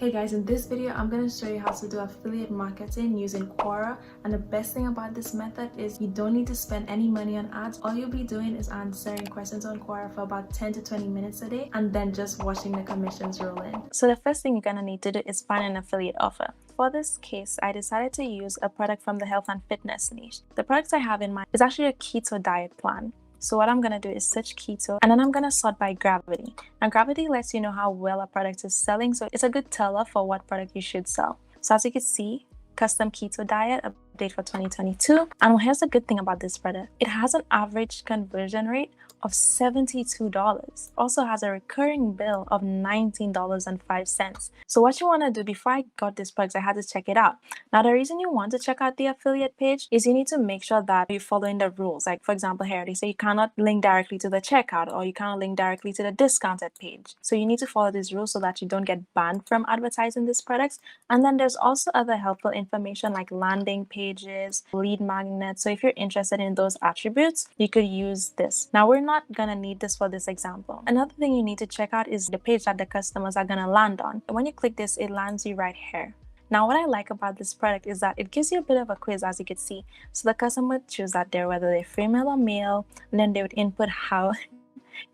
Hey guys, in this video I'm going to show you how to do affiliate marketing using Quora, and the best thing about this method is you don't need to spend any money on ads. All you'll be doing is answering questions on Quora for about 10 to 20 minutes a day and then just watching the commissions roll in. So the first thing you're going to need to do is find an affiliate offer. For this case, I decided to use a product from the health and fitness niche. The products I have in mind is actually a keto diet plan. So what I'm going to do is search keto, and then I'm going to sort by gravity. Now gravity lets you know how well a product is selling, so it's a good teller for what product you should sell. So as you can see, custom keto diet update for 2022. And here's the good thing about this product. It has an average conversion rate of $72. Also has a recurring bill of $19.05. So what you want to do, before I got this product, I had to check it out. Now the reason you want to check out the affiliate page is you need to make sure that you're following the rules. Like for example here, they say you cannot link directly to the checkout, or you cannot link directly to the discounted page. So you need to follow these rules so that you don't get banned from advertising these products. And then there's also other helpful information like landing pages, lead magnets. So if you're interested in those attributes, you could use this. Now we're not gonna need this for this example. Another thing you need to check out is the page that the customers are gonna land on. When you click this, it lands you right here. Now what I like about this product is that it gives you a bit of a quiz, as you can see. So the customer would choose that whether they're female or male, and then they would input how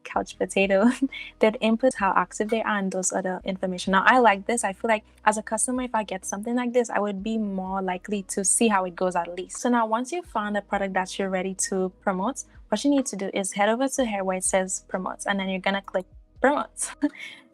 couch potato. They'd input how active they are and those other information. Now I like this. I feel like as a customer, if I get something like this, I would be more likely to see how it goes at least. So now once you've found a product that you're ready to promote, what you need to do is head over to here where it says promote, and then you're gonna click promote.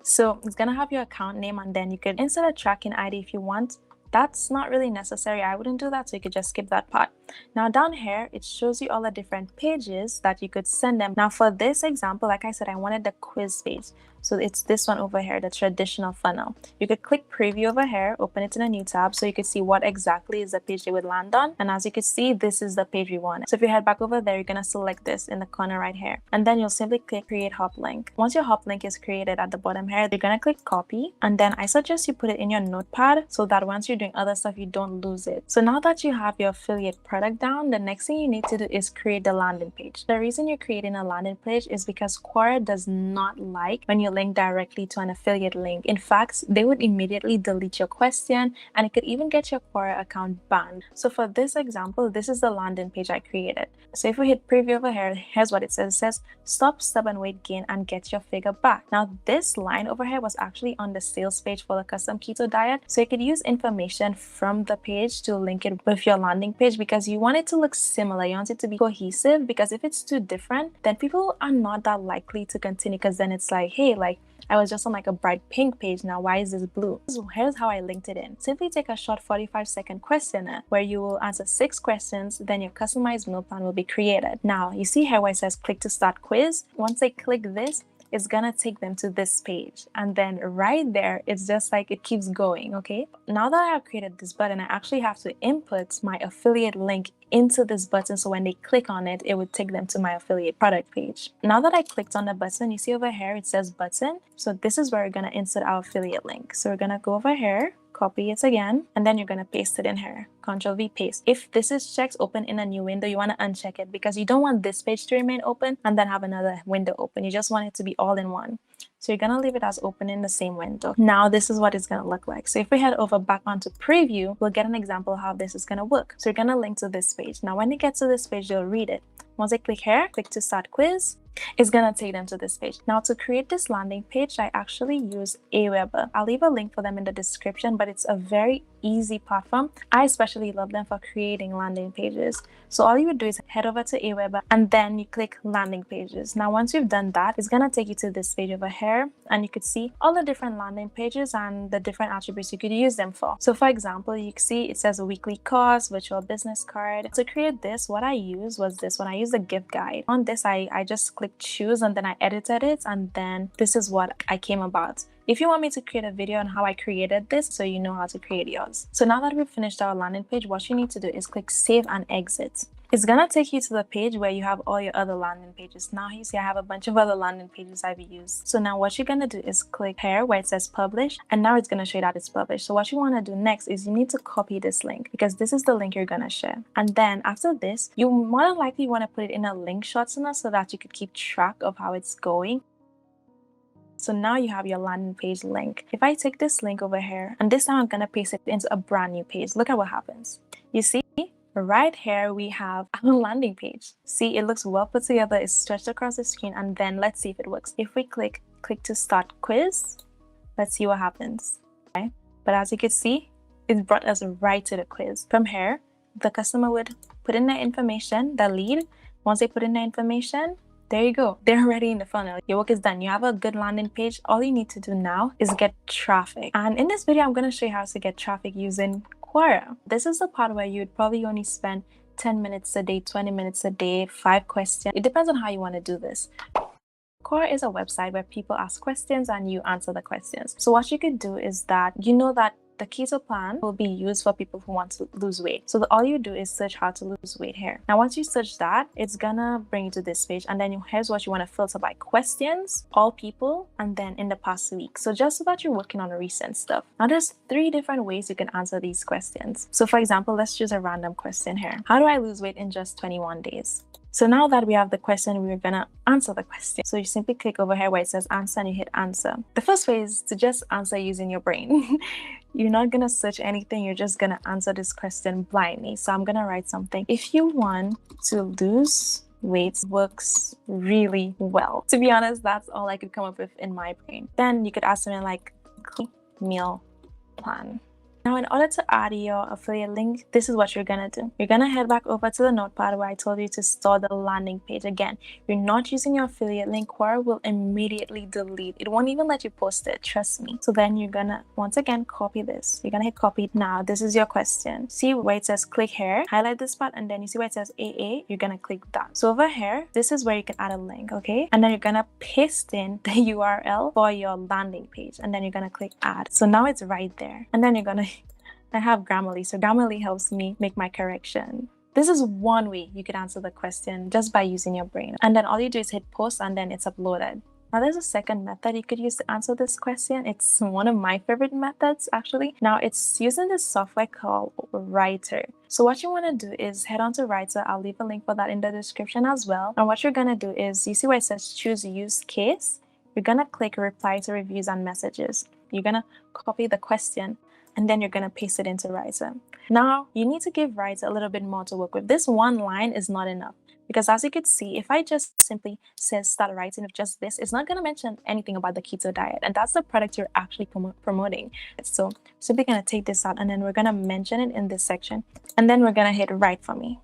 So it's gonna have your account name, and then you could insert a tracking ID if you want. That's not really necessary. I wouldn't do that, so you could just skip that part. Now down here, it shows you all the different pages that you could send them. Now for this example, like I said, I wanted the quiz page. So it's this one over here, the traditional funnel. You could click preview over here, open it in a new tab so you could see what exactly is the page they would land on. And as you can see, this is the page we want. So if you head back over there, you're gonna select this in the corner right here. And then you'll simply click create hop link. Once your hop link is created at the bottom here, you're gonna click copy. And then I suggest you put it in your notepad so that once you're doing other stuff, you don't lose it. So now that you have your affiliate product down, the next thing you need to do is create the landing page. The reason you're creating a landing page is because Quora does not like when you link directly to an affiliate link. In fact, they would immediately delete your question, and it could even get your Quora account banned. So for this example, this is the landing page I created. So if we hit preview over here, here's what it says. It says stop stubborn weight gain and get your figure back. Now this line over here was actually on the sales page for the custom keto diet, so you could use information from the page to link it with your landing page because you want it to look similar. You want it to be cohesive, because if it's too different, then people are not that likely to continue, because then it's like, hey, like I was just on like a bright pink page, now why is this blue? So here's how I linked it in. Simply take a short 45-second questionnaire where you will answer 6 questions, then your customized meal plan will be created. Now you see here where it says click to start quiz. Once they click this, it's gonna take them to this page, and then right there it's just like it keeps going. Okay, now that I have created this button, I actually have to input my affiliate link into this button, so when they click on it, it would take them to my affiliate product page. Now that I clicked on the button, you see over here it says button, so this is where we're gonna insert our affiliate link. So we're gonna go over here, copy it again, and then you're gonna paste it in here. Ctrl V paste. If this is checked open in a new window, you want to uncheck it because you don't want this page to remain open and then have another window open. You just want it to be all in one. So you're gonna leave it as open in the same window. Now this is what it's gonna look like. So if we head over back onto preview, we'll get an example of how this is gonna work. So you're gonna link to this page. Now when you get to this page, you'll read it. Once I click here, click to start quiz, it's gonna take them to this page. Now to create this landing page, I actually use Aweber. I'll leave a link for them in the description, but it's a very easy platform. I especially love them for creating landing pages. So all you would do is head over to Aweber and then you click landing pages. Now once you've done that, it's gonna take you to this page over here, and you could see all the different landing pages and the different attributes you could use them for. So for example, you can see it says a weekly course, virtual business card. To create this, what I used was this one. I used a gift guide. On this, I just clicked choose, and then I edited it, and then this is what I came about. If you want me to create a video on how I created this, so you know how to create yours. So now that we've finished our landing page, what you need to do is click save and exit. It's gonna take you to the page where you have all your other landing pages. Now you see I have a bunch of other landing pages I've used. So now what you're gonna do is click here where it says publish, and now it's gonna show you that it's published. So what you wanna do next is you need to copy this link, because this is the link you're gonna share. And then after this, you more than likely wanna put it in a link shortener so that you could keep track of how it's going. So now you have your landing page link. If I take this link over here, and this time I'm gonna paste it into a brand new page, look at what happens. You see, right here we have our landing page. See, it looks well put together, it's stretched across the screen, and then let's see if it works. If we click to start quiz, let's see what happens. Okay. But as you can see, it brought us right to the quiz. From here, the customer would put in their information, the lead. Once they put in their information, there you go. They're already in the funnel. Your work is done. You have a good landing page. All you need to do now is get traffic. And in this video, I'm going to show you how to get traffic using Quora. This is the part where you'd probably only spend 10 minutes a day, 20 minutes a day, 5 questions. It depends on how you want to do this. Quora is a website where people ask questions and you answer the questions. So what you could do is that you know that the keto plan will be used for people who want to lose weight. So all you do is search how to lose weight here. Now, once you search that, it's gonna bring you to this page, and then here's what you want to filter by: questions, all people, and then in the past week. So just so that you're working on recent stuff. Now, there's 3 different ways you can answer these questions. So for example, let's choose a random question here. How do I lose weight in just 21 days? So now that we have the question, we're gonna answer the question. So you simply click over here where it says answer and you hit answer. The first way is to just answer using your brain. You're not gonna search anything, you're just gonna answer this question blindly. So I'm gonna write something. If you want to lose weight, works really well. To be honest, that's all I could come up with in my brain. Then you could ask something like meal plan. Now, in order to add your affiliate link, this is what you're gonna do. You're gonna head back over to the notepad where I told you to store the landing page. Again, you're not using your affiliate link, Quora will immediately delete. It won't even let you post it, trust me. So then you're gonna, once again, copy this. You're gonna hit copy. Now, this is your question. See where it says click here, highlight this part, and then you see where it says AA, you're gonna click that. So over here, this is where you can add a link, okay? And then you're gonna paste in the URL for your landing page, and then you're gonna click add. So now it's right there. And then you're gonna I have Grammarly, so Grammarly helps me make my correction. This is one way you could answer the question just by using your brain. And then all you do is hit post and then it's uploaded. Now there's a second method you could use to answer this question. It's one of my favorite methods actually. Now it's using this software called Writer. So what you want to do is head on to Writer. I'll leave a link for that in the description as well. And what you're going to do is, you see where it says choose use case? You're going to click reply to reviews and messages. You're going to copy the question, and then you're going to paste it into Writer. Now, you need to give Writer a little bit more to work with. This one line is not enough, because as you can see, if I just simply says start writing with just this, it's not going to mention anything about the keto diet, and that's the product you're actually promoting. So simply going to take this out, and then we're going to mention it in this section, and then we're going to hit write for me.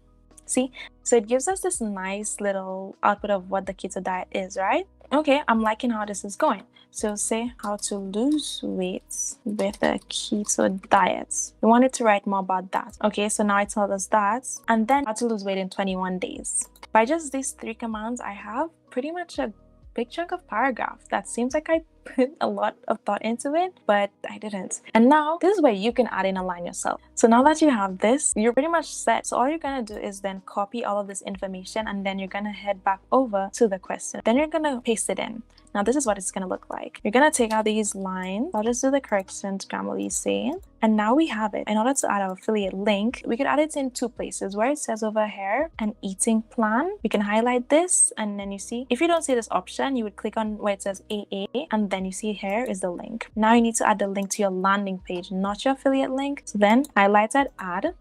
See? So it gives us this nice little output of what the keto diet is, right? Okay, I'm liking how this is going. So say how to lose weight with a keto diet. We wanted to write more about that. Okay, so now it tells us that. And then how to lose weight in 21 days. By just these 3 commands, I have pretty much a big chunk of paragraph. That seems like I put a lot of thought into it, but I didn't. And now this is where you can add in a line yourself. So now that you have this, you're pretty much set. So all you're gonna do is then copy all of this information, and then you're gonna head back over to the question. Then you're gonna paste it in. Now this is what it's gonna look like. You're gonna take out these lines. I'll just do the corrections Grammarly is saying. And now we have it. In order to add our affiliate link, we could add it in 2 places. Where it says over here, an eating plan. We can highlight this, and then you see, if you don't see this option, you would click on where it says AA, and then you see here is the link. Now you need to add the link to your landing page, not your affiliate link. So then highlight that, add.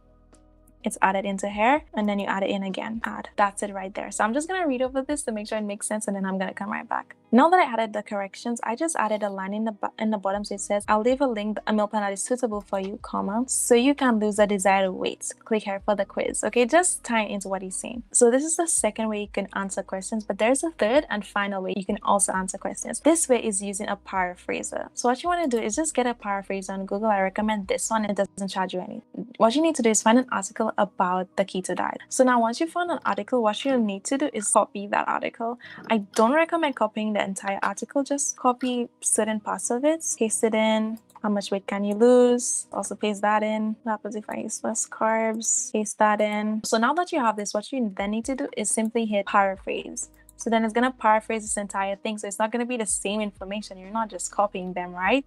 It's added into here, and then you add it in again, add. That's it right there. So I'm just gonna read over this to make sure it makes sense, and then I'm gonna come right back. Now that I added the corrections, I just added a line in the bottom. So it says, I'll leave a link, a meal plan that is suitable for you, comma, so you can lose the desired weight. Click here for the quiz. Okay, just tying into what he's saying. So this is the second way you can answer questions, but there's a third and final way you can also answer questions. This way is using a paraphraser. So what you want to do is just get a paraphraser on Google. I recommend this one. It doesn't charge you anything. What you need to do is find an article about the keto diet. So now once you found an article, what you need to do is copy that article. I don't recommend copying the entire article, just copy certain parts of it, paste it in. How much weight can you lose? Also paste that in. What happens if I use less carbs? Paste that in. So now that you have this, what you then need to do is simply hit paraphrase. So then it's going to paraphrase this entire thing. So it's not going to be the same information. You're not just copying them, right?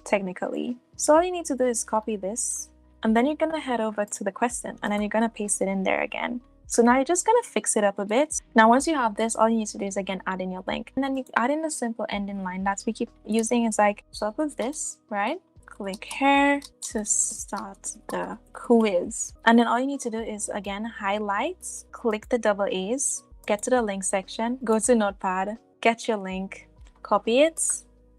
Technically. So all you need to do is copy this, and then you're going to head over to the question, and then you're going to paste it in there again. So now you're just gonna fix it up a bit. Now once you have this, all you need to do is again add in your link, and then you add in a simple ending line that we keep using. Is like, start with this, right? Click here to start the quiz, and then all you need to do is again highlight, click the double A's, get to the link section, go to Notepad, get your link, copy it,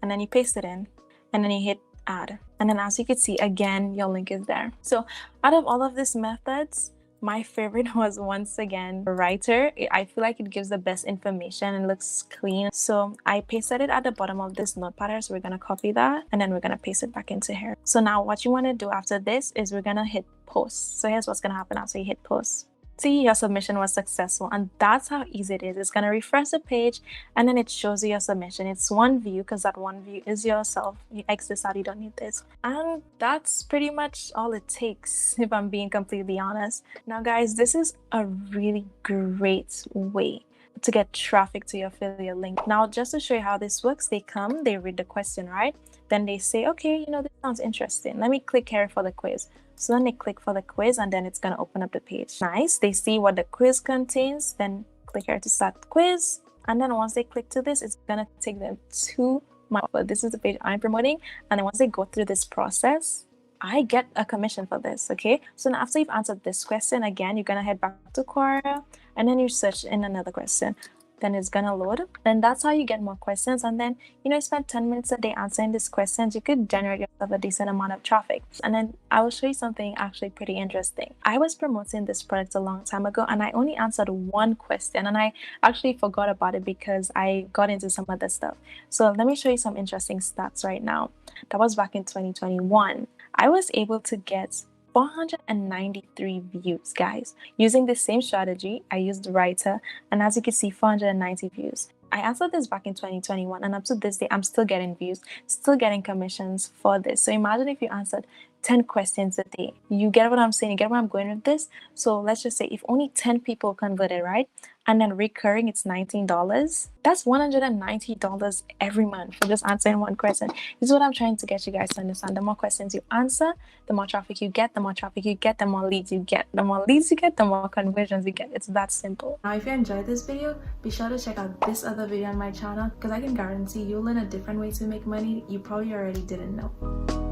and then you paste it in, and then you hit add, and then as you can see again your link is there. So out of all of these methods, my favorite was once again Writer. I feel like it gives the best information and looks clean. So I pasted it at the bottom of this notepad here. So we're going to copy that and then we're going to paste it back into here. So now what you want to do after this is we're going to hit post. So here's what's going to happen after you hit post. See, your submission was successful, and that's how easy it is. It's going to refresh the page and then it shows you your submission. It's one view because that one view is yourself. You X this out, you don't need this. And that's pretty much all it takes, if I'm being completely honest. Now guys, this is a really great way to get traffic to your affiliate link. Now just to show you how this works, they come, they read the question, right? Then they say, okay, you know, this sounds interesting. Let me click here for the quiz. So then they click for the quiz and then it's going to open up the page. Nice. They see what the quiz contains, then click here to start the quiz. And then once they click to this, it's going to take them to my offer. This is the page I'm promoting. And then once they go through this process, I get a commission for this. Okay. So now after you've answered this question, again, you're going to head back to Quora and then you search in another question. Then it's gonna load, and that's how you get more questions. And then, you know, you spend 10 minutes a day answering these questions, you could generate yourself a decent amount of traffic. And then I will show you something actually pretty interesting. I was promoting this product a long time ago and I only answered one question, and I actually forgot about it because I got into some other stuff. So let me show you some interesting stats right now. That was back in 2021. I was able to get 493 views, guys. Using the same strategy, I used Writer, and as you can see, 490 views. I answered this back in 2021, and up to this day, I'm still getting views, still getting commissions for this. So imagine if you answered 10 questions a day. You get what I'm saying? You get where I'm going with this? So let's just say if only 10 people converted, right? And then recurring, it's $19. That's $190 every month for just answering one question. This is what I'm trying to get you guys to understand. The more questions you answer, the more traffic you get, the more traffic you get, the more leads you get. The more leads you get, the more conversions you get. It's that simple. Now, if you enjoyed this video, be sure to check out this other video on my channel because I can guarantee you'll learn a different way to make money you probably already didn't know.